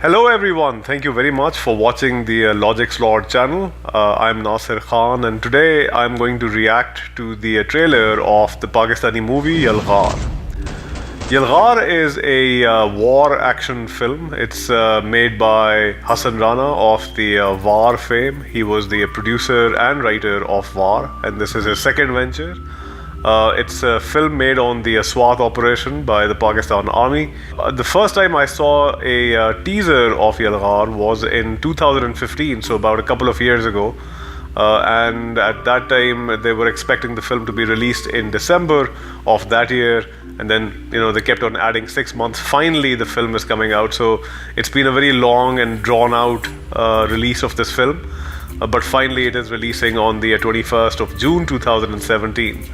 Hello everyone, thank you very much for watching the Logics Lord channel. I'm Nasir Khan and today I'm going to react to the trailer of the Pakistani movie Yalghar. Yalghar is a war action film. It's made by Hassan Rana of the War fame. He was the producer and writer of War, and this is his second venture. It's a film made on the SWAT operation by the Pakistan Army. The first time I saw a teaser of Yalghar was in 2015, so about a couple of years ago. And at that time, they were expecting the film to be released in December of that year. And then, they kept on adding 6 months. Finally, the film is coming out. So it's been a very long and drawn out release of this film. But finally, it is releasing on the 21st of June 2017.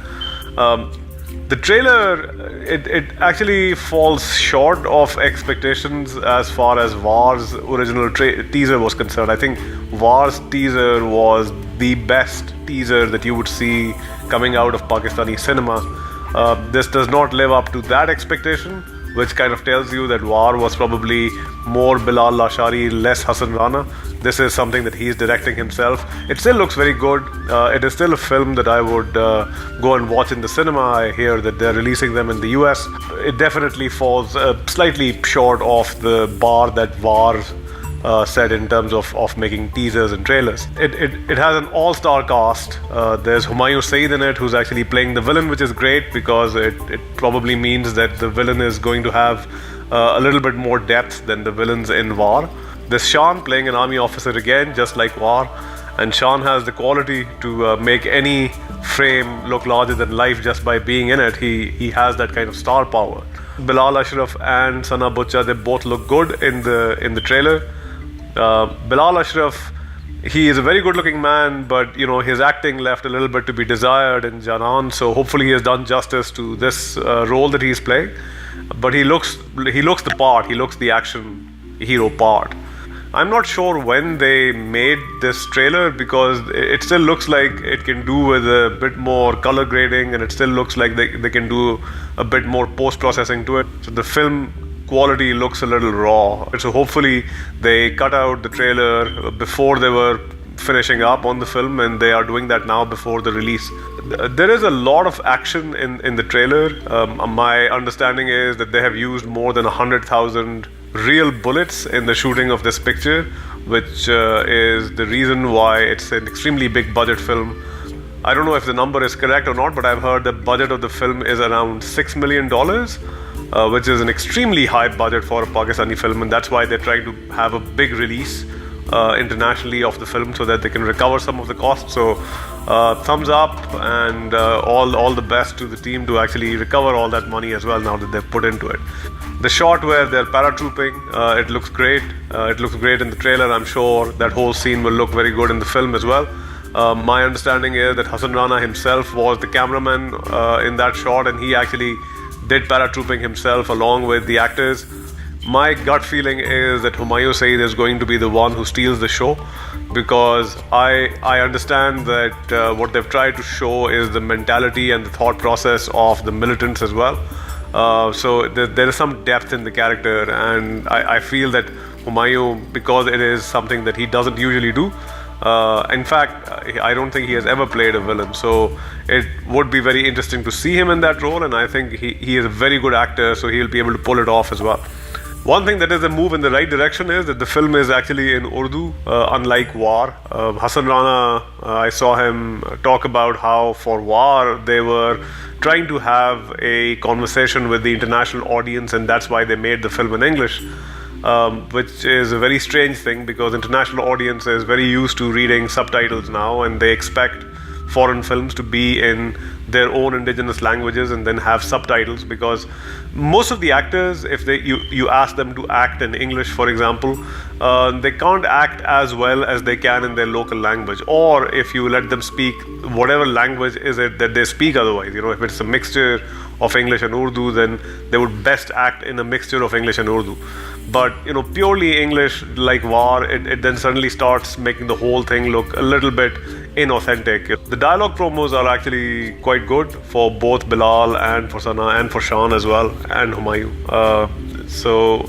The trailer, it actually falls short of expectations as far as War's original teaser was concerned. I think War's teaser was the best teaser that you would see coming out of Pakistani cinema. This does not live up to that expectation, which kind of tells you that War was probably more Bilal Lashari, less Hassan Rana. This is something that he's directing himself. It still looks very good. It is still a film that I would go and watch in the cinema. I hear that they're releasing them in the US. It definitely falls slightly short of the bar that War set in terms of making teasers and trailers. It has an all-star cast. There's Humayun Saeed in it, who's actually playing the villain, which is great because it probably means that the villain is going to have a little bit more depth than the villains in War. There's Shaan playing an army officer again, just like War, and Shaan has the quality to make any frame look larger than life just by being in it. He has that kind of star power. Bilal Ashraf and Sana Bucha, they both look good in the trailer. Bilal Ashraf, he is a very good looking man, but his acting left a little bit to be desired in Janan, so hopefully he has done justice to this role that he's playing. But he looks the part, he looks the action hero part. I'm not sure when they made this trailer because it still looks like it can do with a bit more color grading, and it still looks like they can do a bit more post-processing to it. So the film quality looks a little raw. So hopefully they cut out the trailer before they were finishing up on the film, and they are doing that now before the release. There is a lot of action in the trailer. My understanding is that they have used more than 100,000 real bullets in the shooting of this picture, which is the reason why it's an extremely big budget film. I don't know if the number is correct or not, but I've heard the budget of the film is around $6 million, which is an extremely high budget for a Pakistani film, and that's why they're trying to have a big release internationally of the film so that they can recover some of the costs. So thumbs up, and all the best to the team to actually recover all that money as well now that they've put into it. The shot where they're paratrooping, it looks great. It looks great in the trailer. I'm sure that whole scene will look very good in the film as well. My understanding is that Hassan Rana himself was the cameraman in that shot, and he actually did paratrooping himself along with the actors. My gut feeling is that Humayun Saeed is going to be the one who steals the show, because I understand that what they've tried to show is the mentality and the thought process of the militants as well. So there is some depth in the character, and I feel that Humayun, because it is something that he doesn't usually do, in fact, I don't think he has ever played a villain, so it would be very interesting to see him in that role, and I think he is a very good actor, so he'll be able to pull it off as well. One thing that is a move in the right direction is that the film is actually in Urdu, unlike War. Hassan Rana, I saw him talk about how for War they were trying to have a conversation with the international audience, and that's why they made the film in English, which is a very strange thing because international audience is very used to reading subtitles now, and they expect foreign films to be in their own indigenous languages and then have subtitles, because most of the actors, if you ask them to act in English, for example, they can't act as well as they can in their local language, or if you let them speak whatever language is it that they speak otherwise. If it's a mixture of English and Urdu, then they would best act in a mixture of English and Urdu. But purely English like War, it then suddenly starts making the whole thing look a little bit inauthentic. The dialogue promos are actually quite good for both Bilal and for Sana and for Shaan as well, and Humayun. So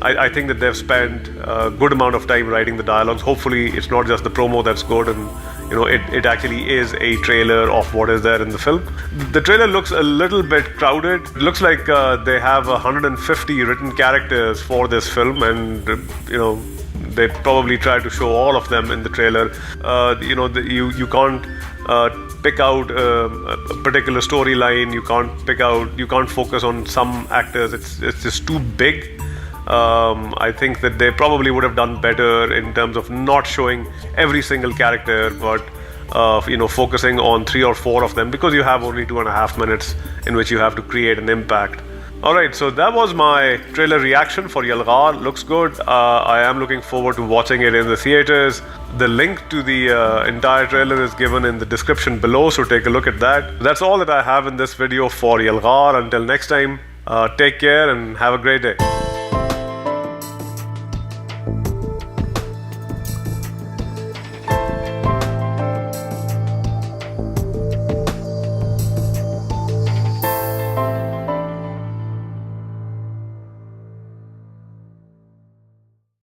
I think that they've spent a good amount of time writing the dialogues. Hopefully, it's not just the promo that's good, and it actually is a trailer of what is there in the film. The trailer looks a little bit crowded. It looks like they have 150 written characters for this film, and they probably try to show all of them in the trailer. You can't pick out a particular storyline. You can't focus on some actors. It's just too big. I think that they probably would have done better in terms of not showing every single character, but focusing on 3 or 4 of them, because you have only 2.5 minutes in which you have to create an impact. Alright, so that was my trailer reaction for Yalghar. Looks good. I am looking forward to watching it in the theaters. The link to the entire trailer is given in the description below, so take a look at that. That's all that I have in this video for Yalghar. Until next time, take care and have a great day.